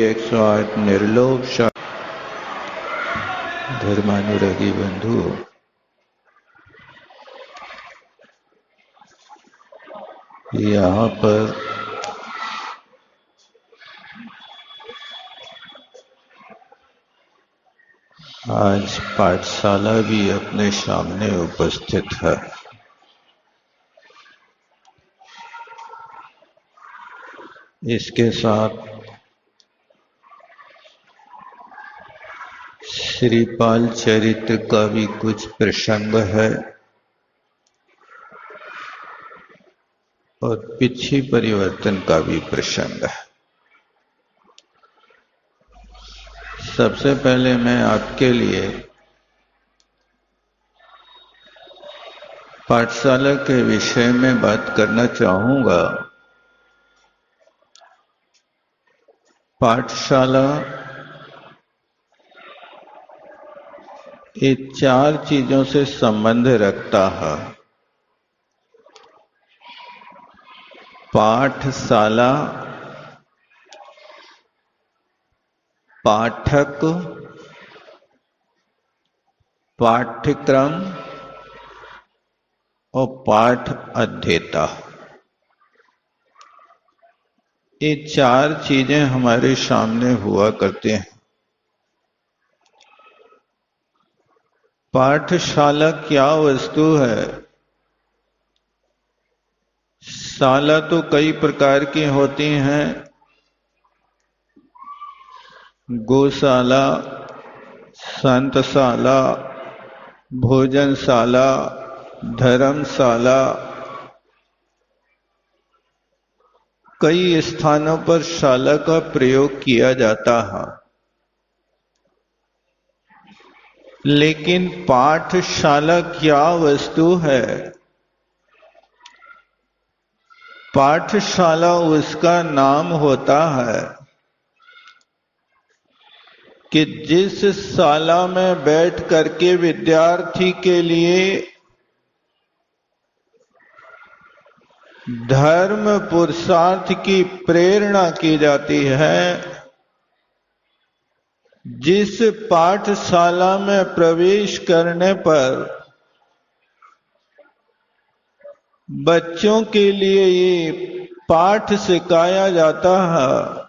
108 निर्लोभ धर्मानुरागी बंधुओं, यहाँ पर आज पाठशाला भी अपने सामने उपस्थित है। इसके साथ श्रीपाल चरित्र का भी कुछ प्रसंग है और पिछी परिवर्तन का भी प्रसंग है। सबसे पहले मैं आपके लिए पाठशाला के विषय में बात करना चाहूंगा। पाठशाला ये 4 चीजों से संबंध रखता है। पाठशाला, पाठक, पाठ्यक्रम और पाठ अध्येता। ये 4 चीजें हमारे सामने हुआ करते हैं। पाठशाला क्या वस्तु है? शाला तो कई प्रकार की होती हैं। गौशाला, संतशाला, भोजनशाला, धर्मशाला। कई स्थानों पर शाला का प्रयोग किया जाता है, लेकिन पाठशाला क्या वस्तु है? पाठशाला उसका नाम होता है कि जिस शाला में बैठ करके विद्यार्थी के लिए धर्म पुरुषार्थ की प्रेरणा की जाती है, जिस पाठशाला में प्रवेश करने पर बच्चों के लिए ये पाठ सिखाया जाता है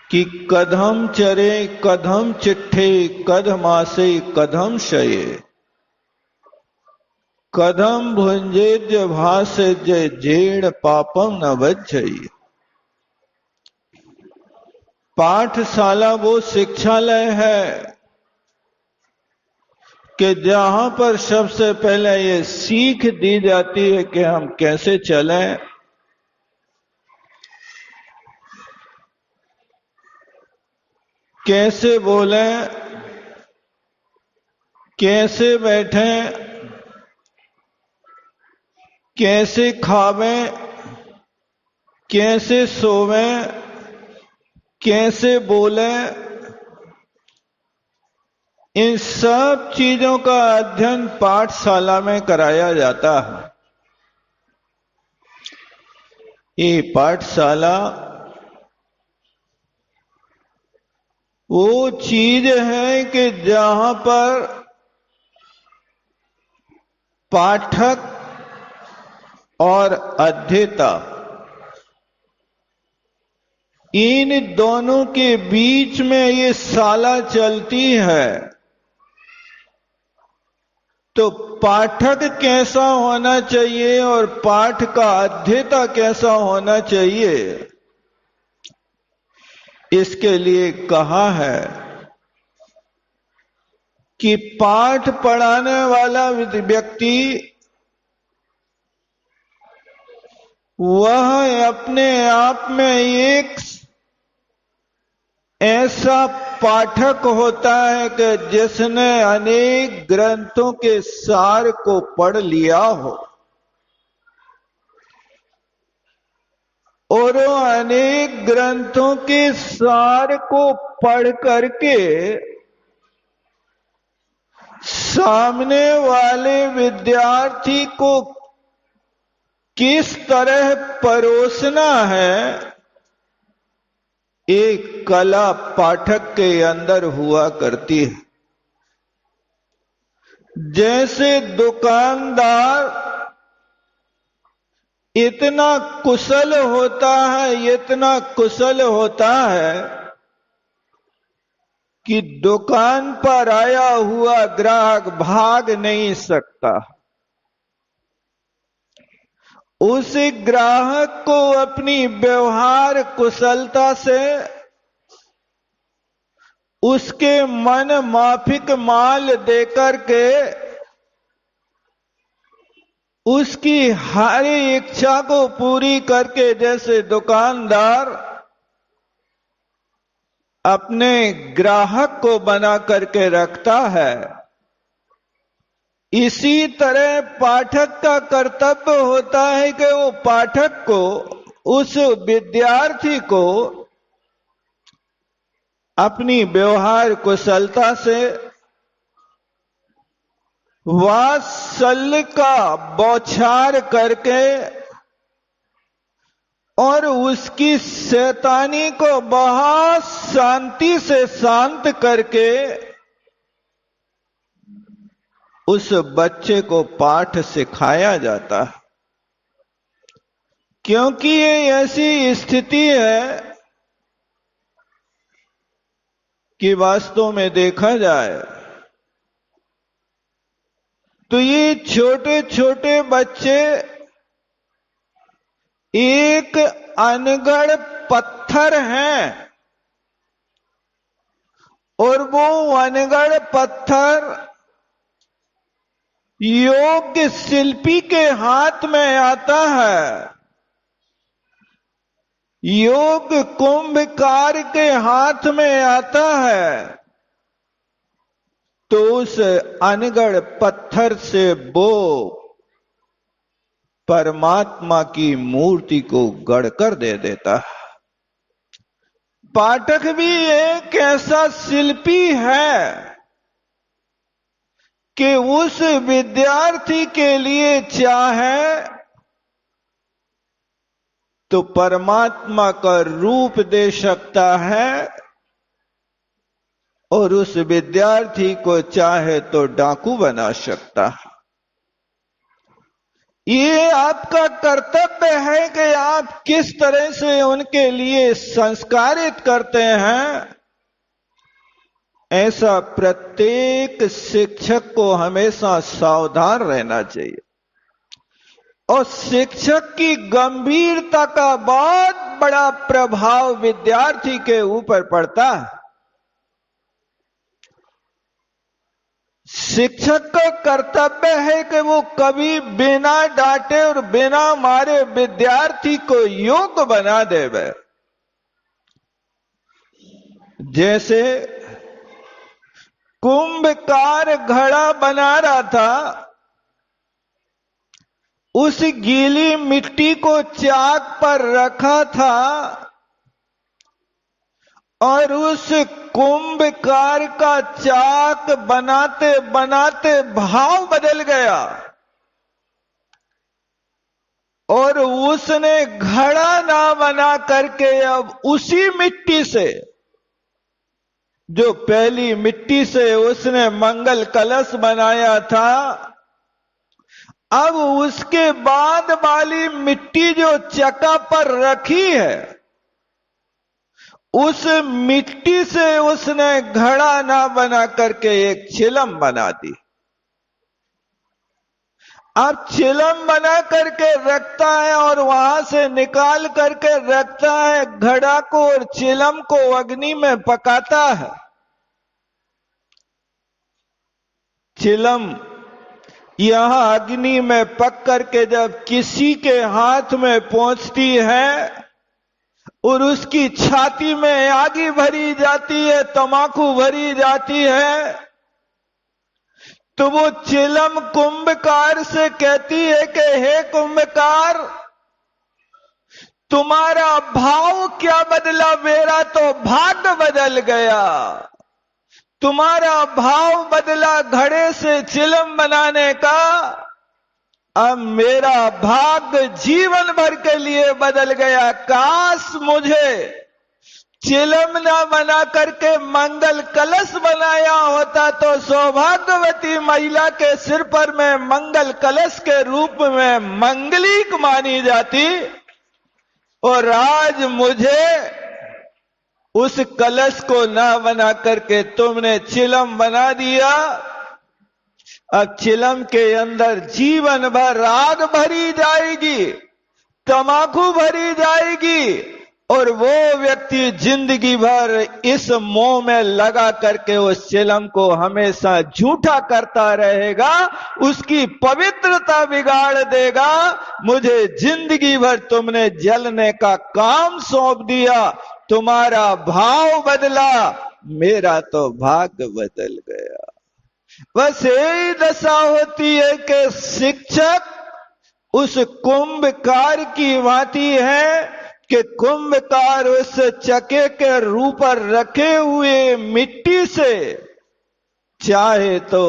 कि कदम चरे कदम चिट्ठे, कदमासे कदम शये, कदम भुंजे भासे जेड़ पापम न बज्जई। पाठशाला वो शिक्षालय है कि जहां पर सबसे पहले ये सीख दी जाती है कि हम कैसे चलें, कैसे बोलें, कैसे बैठें, कैसे खावें, कैसे सोवें, कैसे बोलें। इन सब चीजों का अध्ययन पाठशाला में कराया जाता है। ये पाठशाला वो चीज है कि जहां पर पाठक और अध्येता, इन दोनों के बीच में ये शाला चलती है। तो पाठक कैसा होना चाहिए और पाठ का अध्येता कैसा होना चाहिए, इसके लिए कहा है कि पाठ पढ़ाने वाला व्यक्ति वह अपने आप में एक ऐसा पाठक होता है कि जिसने अनेक ग्रंथों के सार को पढ़ लिया हो और अनेक ग्रंथों के सार को पढ़ करके सामने वाले विद्यार्थी को किस तरह परोसना है, एक कला पाठक के अंदर हुआ करती है। जैसे दुकानदार इतना कुशल होता है कि दुकान पर आया हुआ ग्राहक भाग नहीं सकता। उस ग्राहक को अपनी व्यवहार कुशलता से उसके मन माफिक माल देकर के उसकी हर इच्छा को पूरी करके, जैसे दुकानदार अपने ग्राहक को बना करके रखता है, इसी तरह पाठक का कर्तव्य होता है कि वो पाठक को, उस विद्यार्थी को अपनी व्यवहार कुशलता से वात्सल्य का बौछार करके और उसकी शैतानी को बहुत शांति से शांत करके उस बच्चे को पाठ सिखाया जाता है। क्योंकि ये ऐसी स्थिति है कि वास्तव में देखा जाए तो ये छोटे छोटे बच्चे एक अनगढ़ पत्थर हैं, और वो अनगढ़ पत्थर योग्य शिल्पी के हाथ में आता है, योग्य कुंभकार के हाथ में आता है, तो उस अनगढ़ पत्थर से वो परमात्मा की मूर्ति को गढ़कर दे देता है। पाठक भी एक ऐसा शिल्पी है कि उस विद्यार्थी के लिए चाहे तो परमात्मा का रूप दे सकता है, और उस विद्यार्थी को चाहे तो डाकू बना सकता है। ये आपका कर्तव्य है कि आप किस तरह से उनके लिए संस्कारित करते हैं। ऐसा प्रत्येक शिक्षक को हमेशा सावधान रहना चाहिए, और शिक्षक की गंभीरता का बहुत बड़ा प्रभाव विद्यार्थी के ऊपर पड़ता है। शिक्षक का कर्तव्य है कि वो कभी बिना डांटे और बिना मारे विद्यार्थी को योग्य बना देवे। जैसे कुंभकार घड़ा बना रहा था, उस गीली मिट्टी को चाक पर रखा था और उस कुंभकार का चाक बनाते बनाते भाव बदल गया और उसने घड़ा ना बना करके अब उसी मिट्टी से, जो पहली मिट्टी से उसने मंगल कलश बनाया था, अब उसके बाद वाली मिट्टी जो चक्का पर रखी है, उस मिट्टी से उसने घड़ा ना बना करके एक चिलम बना दी। अब चिलम बना करके रखता है और वहां से निकाल करके रखता है घड़ा को, और चिलम को अग्नि में पकाता है। चिलम यहां अग्नि में पक करके जब किसी के हाथ में पहुंचती है और उसकी छाती में आगी भरी जाती है, तमाकू भरी जाती है, तो वो चिलम कुंभकार से कहती है कि हे कुंभकार, तुम्हारा भाव क्या बदला, मेरा तो भाग्य बदल गया। तुम्हारा भाव बदला घड़े से चिलम बनाने का, अब मेरा भाग्य जीवन भर के लिए बदल गया। काश मुझे चिलम ना बना करके मंगल कलश बनाया होता तो सौभाग्यवती महिला के सिर पर में मंगल कलश के रूप में मंगलिक मानी जाती। और आज मुझे उस कलश को ना बना करके तुमने चिलम बना दिया। अब चिलम के अंदर जीवन भर आग भरी जाएगी, तमाकू भरी जाएगी, और वो व्यक्ति जिंदगी भर इस मोह में लगा करके उस चिलम को हमेशा झूठा करता रहेगा, उसकी पवित्रता बिगाड़ देगा। मुझे जिंदगी भर तुमने जलने का काम सौंप दिया, तुम्हारा भाव बदला, मेरा तो भाग्य बदल गया। बस यही दशा होती है कि शिक्षक उस कुंभकार की भांति है कि कुंभकार उस चके के रूप पर रखे हुए मिट्टी से चाहे तो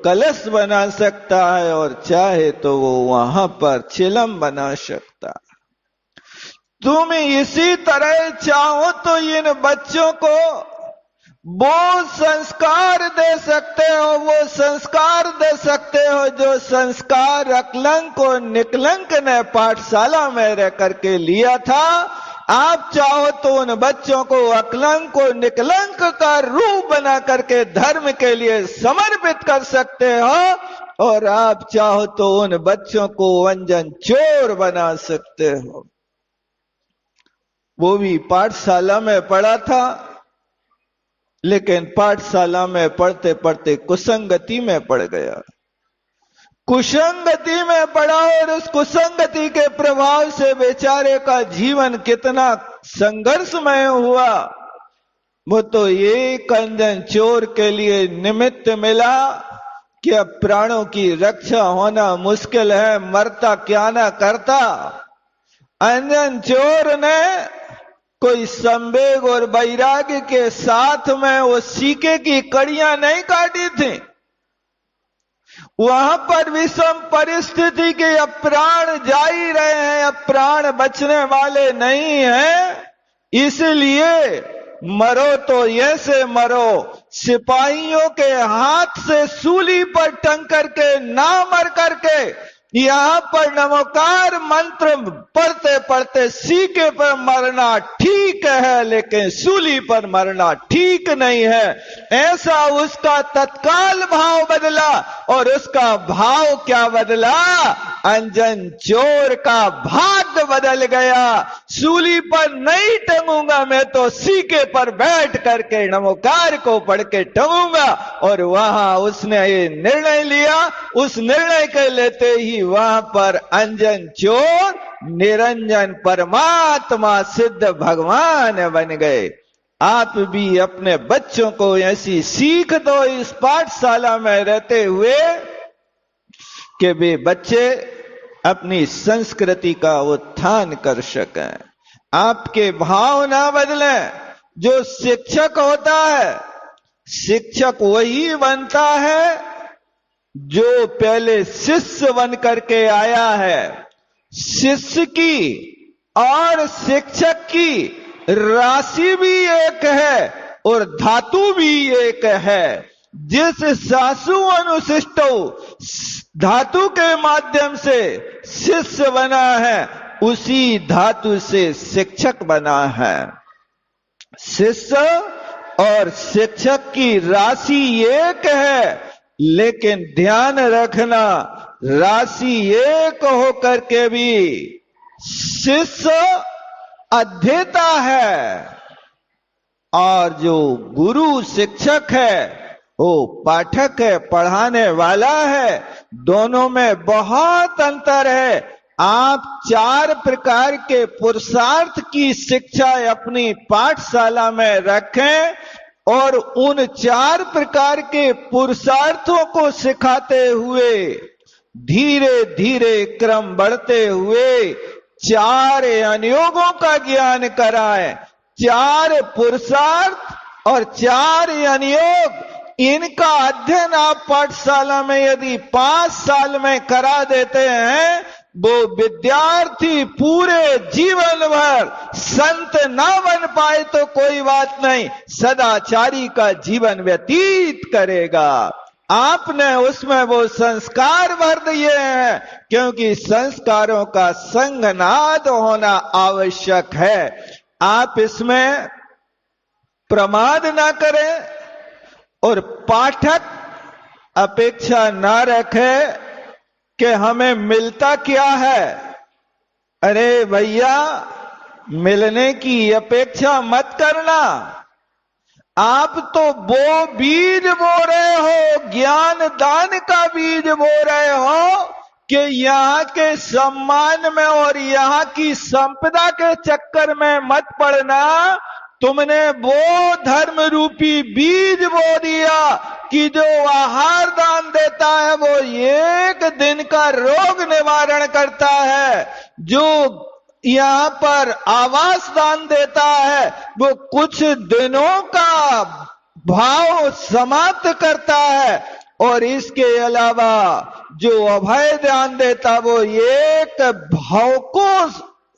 कलश बना सकता है और चाहे तो वो वहां पर चिलम बना सकता है। तुम इसी तरह चाहो तो इन बच्चों को वो संस्कार दे सकते हो, वो संस्कार दे सकते हो जो संस्कार अकलंक और निकलंक ने पाठशाला में रह करके लिया था। आप चाहो तो उन बच्चों को अकलंक और निकलंक का रूप बना करके धर्म के लिए समर्पित कर सकते हो, और आप चाहो तो उन बच्चों को वंजन चोर बना सकते हो। वो भी पाठशाला में पढ़ा था, लेकिन पाठशाला में पढ़ते पढ़ते कुसंगति में पड़ गया, कुसंगति में पड़ा, और उस कुसंगति के प्रभाव से बेचारे का जीवन कितना संघर्षमय हुआ। वो तो एक अंजन चोर के लिए निमित्त मिला कि अब प्राणों की रक्षा होना मुश्किल है, मरता क्या ना करता। अंजन चोर ने कोई संवेग और वैराग्य के साथ में वो सीके की कड़ियां नहीं काटी थी। वहां पर विषम परिस्थिति के अब प्राण जा ही रहे हैं, अब प्राण बचने वाले नहीं हैं, इसलिए मरो तो ऐसे मरो, सिपाहियों के हाथ से सूली पर टंग करके ना मर करके यहां पर नमोकार मंत्र पढ़ते पढ़ते सीके पर मरना ठीक है, लेकिन सूली पर मरना ठीक नहीं है। ऐसा उसका तत्काल भाव बदला, और उसका भाव क्या बदला? अंजन चोर का भाग्य बदल गया। सूली पर नहीं टंगूंगा मैं, तो सीके पर बैठ करके नमोकार को पढ़ के टंगूंगा। और वहां उसने ये निर्णय लिया। उस निर्णय के लेते ही वहां पर अंजन चोर निरंजन परमात्मा सिद्ध भगवान बन गए। आप भी अपने बच्चों को ऐसी सीख दो इस पाठशाला में रहते हुए कि वे बच्चे अपनी संस्कृति का उत्थान कर सकें। आपके भाव ना बदलें। जो शिक्षक होता है, शिक्षक वही बनता है जो पहले शिष्य बन करके आया है। शिष्य की और शिक्षक की राशि भी एक है और धातु भी एक है। जिस सासु अनुशिष्टो धातु के माध्यम से शिष्य बना है, उसी धातु से शिक्षक बना है। शिष्य और शिक्षक की राशि एक है, लेकिन ध्यान रखना, राशि एक होकर के भी शिष्य अध्येता है और जो गुरु शिक्षक है वो पाठक है, पढ़ाने वाला है। दोनों में बहुत अंतर है। आप 4 प्रकार के पुरुषार्थ की शिक्षा अपनी पाठशाला में रखें और उन 4 प्रकार के पुरुषार्थों को सिखाते हुए धीरे धीरे क्रम बढ़ते हुए 4 अनुयोगों का ज्ञान कराएं। 4 पुरुषार्थ और 4 अनुयोग, इनका अध्ययन आप पाठशाला में यदि 5 साल में करा देते हैं, वो विद्यार्थी पूरे जीवन भर संत ना बन पाए तो कोई बात नहीं, सदाचारी का जीवन व्यतीत करेगा। आपने उसमें वो संस्कार भर दिए हैं, क्योंकि संस्कारों का संगनाद होना आवश्यक है। आप इसमें प्रमाद ना करें और पाठक अपेक्षा ना रखें कि हमें मिलता क्या है। अरे भैया, मिलने की अपेक्षा मत करना। आप तो वो बीज बो रहे हो, ज्ञान दान का बीज बो रहे हो कि यहाँ के सम्मान में और यहाँ की संपदा के चक्कर में मत पड़ना। तुमने वो धर्म रूपी बीज बो दिया कि जो आहार दान देता है वो एक दिन का रोग निवारण करता है, जो यहाँ पर आवास दान देता है वो कुछ दिनों का भाव समाप्त करता है, और इसके अलावा जो अभय दान देता वो एक भाव को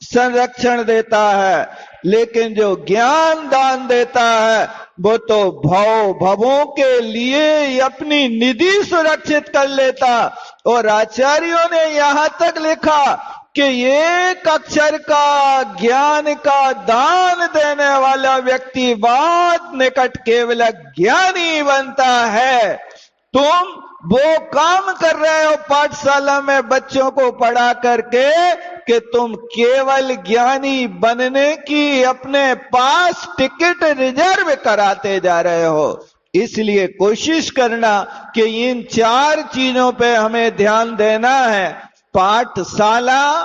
संरक्षण देता है। लेकिन जो ज्ञान दान देता है वो तो भवों के लिए अपनी निधि सुरक्षित कर लेता। और आचार्यों ने यहां तक लिखा कि एक अक्षर का ज्ञान का दान देने वाला व्यक्ति बहुत निकट केवल ज्ञानी बनता है। तुम वो काम कर रहे हो पाठशाला में बच्चों को पढ़ा करके कि तुम केवल ज्ञानी बनने की अपने पास टिकट रिजर्व कराते जा रहे हो। इसलिए कोशिश करना कि इन 4 चीजों पे हमें ध्यान देना है। पाठशाला,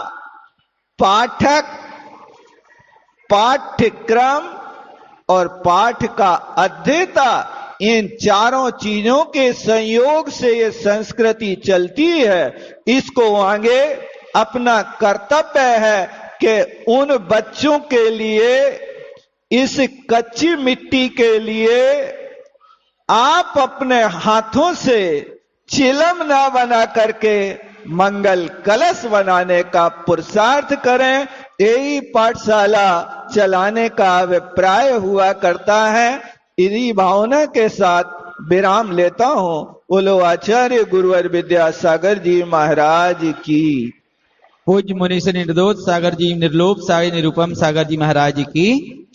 पाठक, पाठ्यक्रम और पाठ का अध्येता, इन चारों चीजों के संयोग से ये संस्कृति चलती है। इसको आगे अपना कर्तव्य है कि उन बच्चों के लिए, इस कच्ची मिट्टी के लिए आप अपने हाथों से चिलम ना बना करके मंगल कलश बनाने का पुरुषार्थ करें। यही पाठशाला चलाने का अभिप्राय हुआ करता है। इसी भावना के साथ विराम लेता हूं। बोलो आचार्य गुरुवर विद्यासागर जी महाराज की। पूज्य मुनीश्वर निर्दोष सागर जी, निर्लोभ सागर निरूपम सागर जी महाराज की।